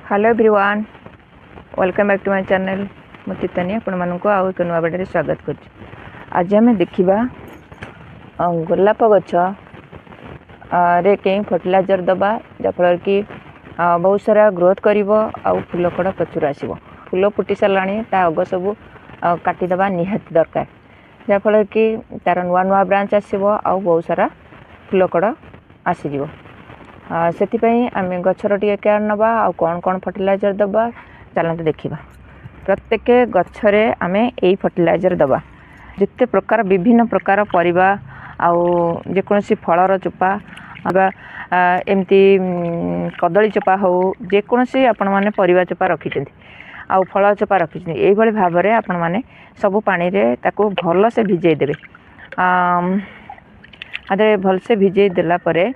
Hello everyone, welcome back to my channel. मु चितानी आपण मानक आउ तो नुआ वीडियो स्वागत कर। आज आम देखा गोलाप गछ रे कहीं फर्टिलाइजर दबा जहाँफल कि बहुत सारा ग्रोथ कर फूल कड़ा प्रचुर आसो। फूल फुटी सारा अग सब काटिदे निहाती दरकार जहाँफल कि तार नुआ नुआ ब्रांच आसो आ बहुत सारा फूल कड़ा आसीज। से आम गचर टे केयर नवा आ कौन कौन फर्टिलाइजर दबा चलते देखा। प्रत्येक गचरे आम यही फर्टिलाइजर दबा जिते प्रकार विभिन्न प्रकार परिबा जेकोसी फलर चोपा एमती कदली चोपा हो जेकोसी आपण मैंने परिबा चोपा रखी आ फल चोपा रखी यही भाव में आपण मैंने सब पानी रे ताको भल से भिजई देबे। आदे भल से भिजई देला परे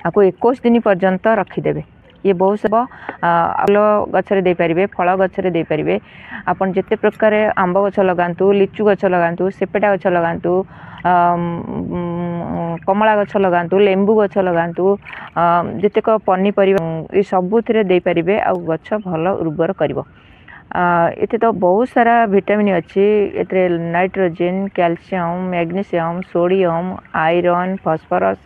आपको 21 दिन पर्यंत रखीदे। ये बहुत सब फल गचरे दे पारे, फल गचरे दे पारे। आपन जिते प्रकार आंब गछ लगातु, लिचु गछ लगातु, सेपेटा गछ लगातु, कमला गछ लगातु, लेंबू गछ लगातु, जितेक पनीपरिबा ये सबुथिरे दे पारे आ गछ भल उर्वर करिवो। एते तो बहुत सारा विटामिन अच्छी। एते nitrogen, calcium, magnesium, sodium, iron, phosphorus,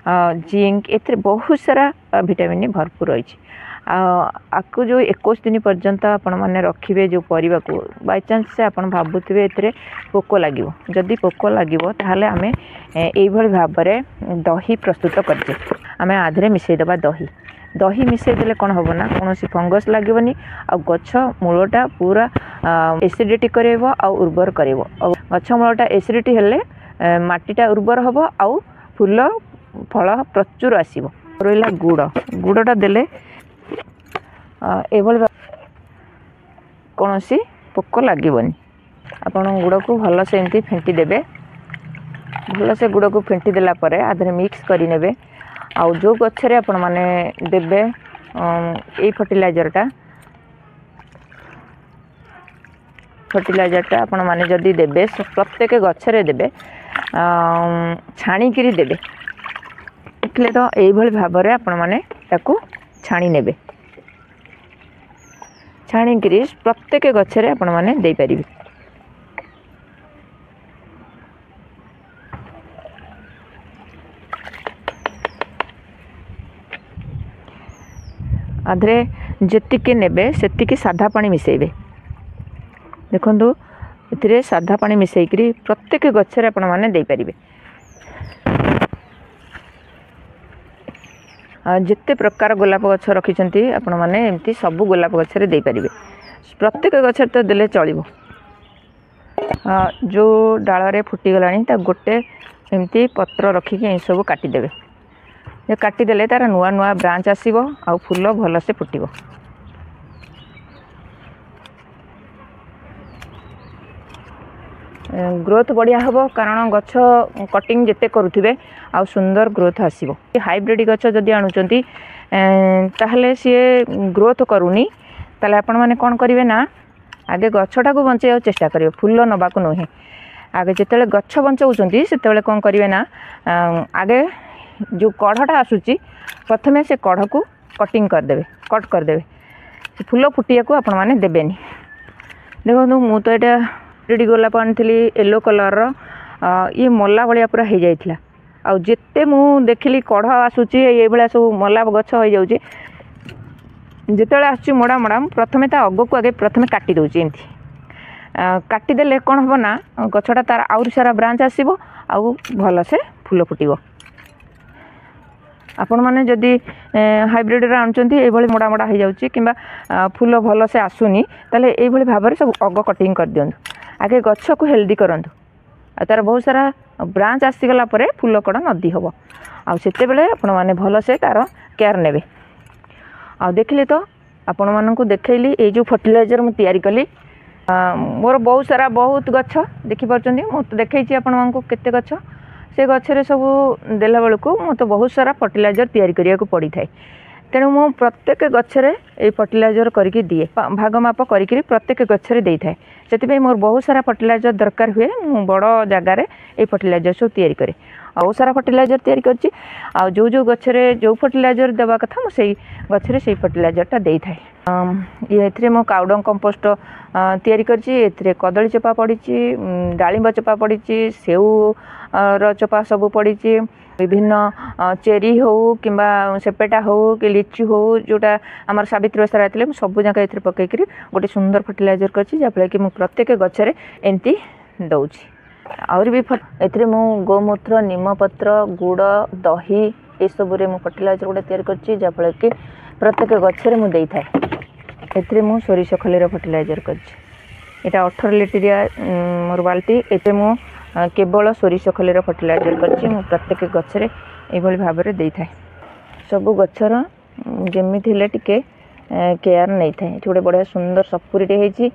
zinc एथे बहुत सारा विटामिन भरपूर रही। आपको जो 21 दिन पर्यंत आपण मैंने रखिए जो परिबा को बाय चांस से आपण भाबुथिबे एथे पोक लागिवो। जदि पोक लागिवो ताहले आमे एई भली भाव में दही प्रस्तुत करजे। आमे आधरे मिसई दबा दही मिसई देले कोन होबो ना कोनोसी फंगस लागबनी आ गछ मूलटा पूरा एसिडिटी करेबो आ उर्वर करेबो। गछ मूलटा एसिडिटी हेले माटीटा उर्वर होबो आ फूल फल प्रचुर आसो। रहा गुड़टा देले एभली कौन सी पोक लगनी। आपड़ गुड़ को भल से एमती फेंटी देबे। भल से गुड़ को फेंटी देला परे आधे मिक्स करें आउ जो गच्छरे आपण माने देबे ए फर्टिलाइजरटा आपण माने जदी देबे प्रत्येक गच्छरे देबे छाणीकिरी देबे। देखले तो यही भाव में आपण मैंने छाणी नेबे। छाणीकिरी प्रत्येक गच्छरे आपण मैंने दे पारिबे। आधे जेतिके नेबे सेतिके साधा पानी मिसेइबे। देखंतु एथिरे साधा पानी मिसेइकरी प्रत्येक गच्छरे आपण मैंने दे पारिबे। जिते प्रकार गोलाप गछ रखिंट आपण मैंने एमती सब गोलाप गच्छरे दे पारिबे। प्रत्येक गछ तो देले चलिबो। जो डाल रे फुटी गलानी ता गोटे एमती पत्र रखिक सब काटिदेबे। काटिदेले तार नुआ नुआ ब्रांच आसीबो आ फूल भल से फुटिबो। ग्रोथ बढ़िया हम कारण गछ कटिंग जिते करुवे आ सुंदर ग्रोथ आसो। हाइब्रिड गछ जदि आणुचंती ताहले सी ग्रोथ करूनी ताले आपण माने कोन करिवे ना आगे गछटा को बंचे चेष्टा करिवे फूल नबा को नहे। आगे जिते गछ बंचाउचंती सेते कोन करिवे ना आगे जो कढ़टा आसुची प्रथमे से कढ़ को कटिंग करदेवे, कट करदेवे। फूल फुटिया को आपण माने देबेनी। देखो मु तो एटा रेडी गोलाप आनी येलो कलर ये मला भाया पूरा हो जाता। आ जिते मु देखिली कढ़ आसूची ये भाया सब मला गछ हो जाऊँगी। जिते आसूँ मोड़ा मोड़ा प्रथमे ता अग को आगे प्रथमे काटी दूची। एमती काटिदेले कौन हम ना गछटा तार आउरी सारा ब्रांच आसो आ भल से फूल फुटिब। आपण मैंने जदि हाइब्रिड आणुचंती ये मोड़ा मोड़ा हो जाऊँगी कि फूल भल से आसुनी ताले ये भाव में सब अग कटिंग कर दियंतु। आगे गछ को हेल्दी करंतु आ तार बहुत सारा ब्रांच आसीगला परे फूल कड़ा नदी हम आते बेले आपण मैंने भल से तार केयर नेबे। आ देखिले तो आपण मानकु देखैली ए जो फर्टिलाइजर मु तैयारी कली। मोर बहुत सारा बहुत गछ देखि परचंदी मु तो देखैछि आपण मानकु केते गछ से गछरे सब देला बेलकु मु तो बहुत सारा फर्टिलाइजर तैयारी करिया को पड़ी थाए। तेणु मु प्रत्येक गच्छरे ये फर्टिलाइजर करके दिए भाग माप करके प्रत्येक गच्छरे दे थाए से मोर बहुत सारा फर्टिलाइजर दरकार हुए मु बड़ जगार ये फर्टिलाइजर सब तैयारी करे बहुत सारा फर्टिलाइजर तैयारी करछि आ जो जो गच्छरे जो फर्टिलाइजर देवा कथा मु सेई गच्छरे सेई फर्टिलाइजरटा दे थाए ये एथरे मो काउडंग कंपोस्ट तैयारी करछि एथरे कदली चोपा पड़िछि डालिंब चोपा पड़िछि सेऊ र चोपा सब पड़िछि विभिन्न चेरी हो किंबा सेपेटा हो कि लिची हो जोटा आमर सावित्री ओषा आते सब जाक ए पकईक गोटे सुंदर फर्टिलाइजर करछि जहाँफल कि प्रत्येक गच्छरे एमती दौछि आउरी भी एथरे मु गोमूत्र नीमपत्र गुड़ दही ये सब रे मु फर्टिलाइजर गोटे तैयार करछि जहाँफल कि प्रत्येक गच्छरे मु देई थाए एथरे मु सोरिष खलीर फर्टिलाइजर करछि एटा 18 लिटरिया मोर बाल्टी एते मु केवल सोरिष खलीर फर्टिलाइजर करछि मु प्रत्येक गच्छरे एभली भाव में देई थाए सब गच्छर जेमी थिले टिके केयर नहीं थाए गोटे बढ़िया सुंदर सपुरीटे होइछि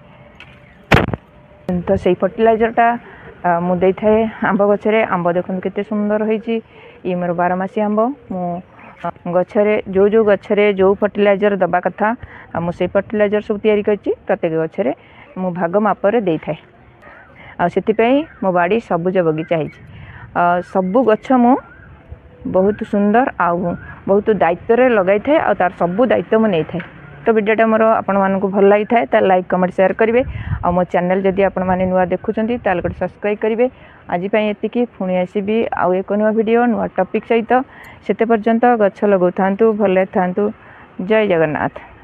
तो सेई फर्टिलाइजरटा मु देई थाए आंब गच्छरे आंब देखन केते सुंदर होइछि ई मोर 12 मासी आंब मु गच्छरे जो जो गच्छरे जो फर्टिलाइजर दबा कथा मु से फर्टिलाइजर सब तैयारी करछि प्रत्येक गच्छरे मु भाग मापर दे थाए आ सेतिपई मो बाड़ी सबुज बगीचा है सबु गछ मु बहुत सुंदर आ बहुत दायित्व लगाई थाए आ तार सबु दायित्व मु नहीं थाए तो वीडियोटा मोर आपण मानकु भल लगी थाए ता लाइक कमेंट शेयर करेंगे आ मो चैनल जदि आपण माने नुआ देखुचंती ताल गोटे सब्सक्राइब करेंगे आज पई एतिकी पुणी आसीबी आ एक नुआ वीडियो नुआ टॉपिक सहित सेते पर्यंत गछ लगाउ थांतु भले थांतु जय जगन्नाथ।